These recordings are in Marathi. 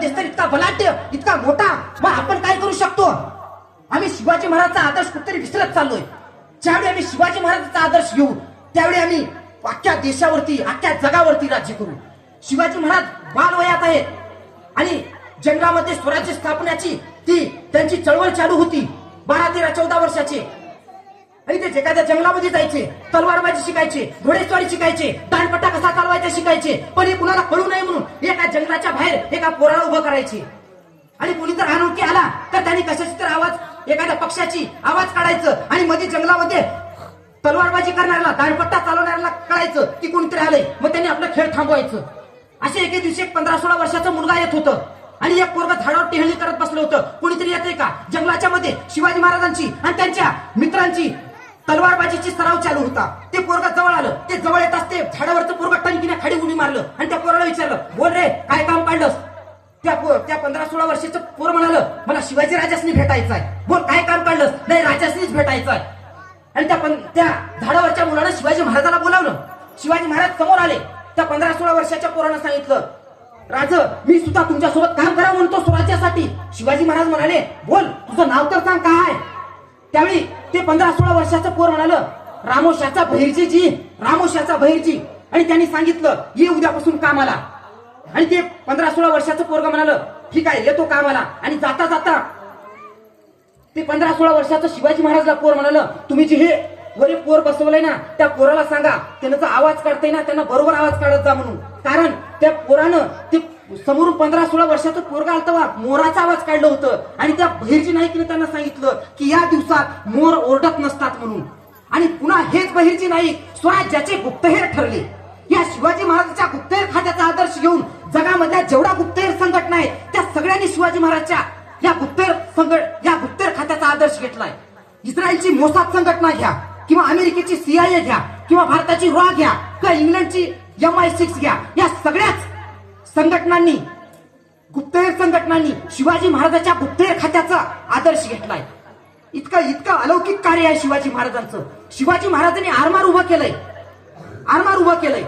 राजस्थान इतका बलाढ्य, इतका मोठा, मग आपण काय करू शकतो? आम्ही शिवाजी महाराजचा आदर्श कुठतरी विसरत चाललोय. ज्यावेळी आम्ही शिवाजी महाराजांचा आदर्श घेऊ त्यावेळी आम्ही अख्ख्या देशावरती, अख्ख्या जगावरती राज्य करू. शिवाजी महाराज बालवयात आहेत आणि जंगलामध्ये स्वराज्य स्थापनेची ती त्यांची चळवळ चालू होती. 12, 13, 14 वर्षाचे आणि ते एखाद्या जंगलामध्ये जायचे, तलवारबाजी शिकायचे, घोडेस्वारी शिकायचे, दांडपट्टा कसा चालवायचा शिकायचे. पण हे कुणाला कळू नये म्हणून एका जंगलाच्या बाहेर एका पोराला उभं करायचे आणि कोणी जर अनोळखी आला तर त्यांनी कशाची तर आवाज, एखाद्या पक्षाची आवाज काढायचं आणि मध्ये जंगलामध्ये तलवारबाजी करणाऱ्याला, दांडपट्टा चालवणाऱ्याला कळायचं की कोणतरी आलंय, मग त्यांनी आपलं खेळ थांबवायचं. असे एके दिवशी 15-16 वर्षाचा मुलगा येत होतं आणि एक पोरगा झाडावर टेहळणी करत बसलं होतं. कोणीतरी येतंय का? जंगलाच्या मध्ये शिवाजी महाराजांची आणि त्यांच्या मित्रांची तलवारबाजीची सराव चालू होता. ते पोरगा जवळ आलं. ते जवळ येत असते झाडावरचं पोरगा टणकीने खाली उडी मारलं आणि त्या पोराला विचारलं, बोल रे काय काम काढलंस? त्या 15-16 वर्षाचं पोर म्हणालं, मला शिवाजी राजासनी भेटायचं आहे. बोल काय काम काढलंस? नाही, राजासनीच भेटायचं आहे. आणि त्या झाडावरच्या मुलानं शिवाजी महाराजाला बोलावलं. शिवाजी महाराज समोर आले. त्या 15-16 वर्षाच्या पोरानं सांगितलं, राज मी सुद्धा तुमच्यासोबत काम करा म्हणतो स्वराज्यासाठी. शिवाजी महाराज म्हणाले, बोल तुझं नाव तर सांग काय? त्यावेळी ते 15-16 वर्षाचं पोर म्हणालं, रामोशाचा बहिर्जीजी, रामोशाचा बहिर्जी. आणि त्यांनी सांगितलं, ये उद्यापासून कामाला. आणि ते 15-16 वर्षाचं पोरग म्हणालं, ठीक आहे येतो कामाला. आणि जाता जाता ते 15-16 वर्षाचं शिवाजी महाराजला पोर म्हणालं, तुम्ही जे हे वर पोर बसवलंय ना त्या पोराला सांगा त्यानं आवाज काढतंय ना त्यांना बरोबर आवाज काढत जा म्हणून. कारण त्या पोरानं ते समोरून 15-16 वर्षाचं पोरगा आलता मोराचा आवाज काढलं होतं आणि त्या बहिर्जी नाईकने त्यांना सांगितलं की या दिवसात मोर ओरडत नसतात म्हणून. आणि पुन्हा हेच बहिर्जी नाईक स्वराज्याचे गुप्तहेर ठरले. या शिवाजी महाराजांच्या गुप्तहेर खात्याचा आदर्श घेऊन जगामधल्या जेवढ्या गुप्तहेर संघटना आहेत त्या सगळ्यांनी शिवाजी महाराजच्या या गुप्तहेर खात्याचा आदर्श घेतलाय. इस्रायलची मोसाद संघटना घ्या किंवा अमेरिकेची CIA घ्या किंवा भारताची रॉ घ्या किंवा इंग्लंडची MI6 घ्या, या सगळ्याच संघटनांनी, गुप्तहेर संघटनांनी शिवाजी महाराजांच्या गुप्तहेर खात्याचा आदर्श घेतलाय. इतकं अलौकिक कार्य आहे शिवाजी महाराजांचं. शिवाजी महाराजांनी आरमार उभं केलंय. आरमार उभं केलंय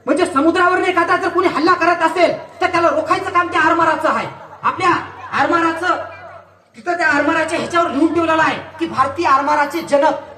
म्हणजे समुद्रावर एखादा जर कोणी हल्ला करत असेल तर त्याला रोखायचं काम त्या आरमाराचं आहे. आपल्या आरमाराचं तिथं त्या आरमाराच्या ह्याच्यावर लिहून ठेवलेलं आहे की भारतीय आरमाराचे जनक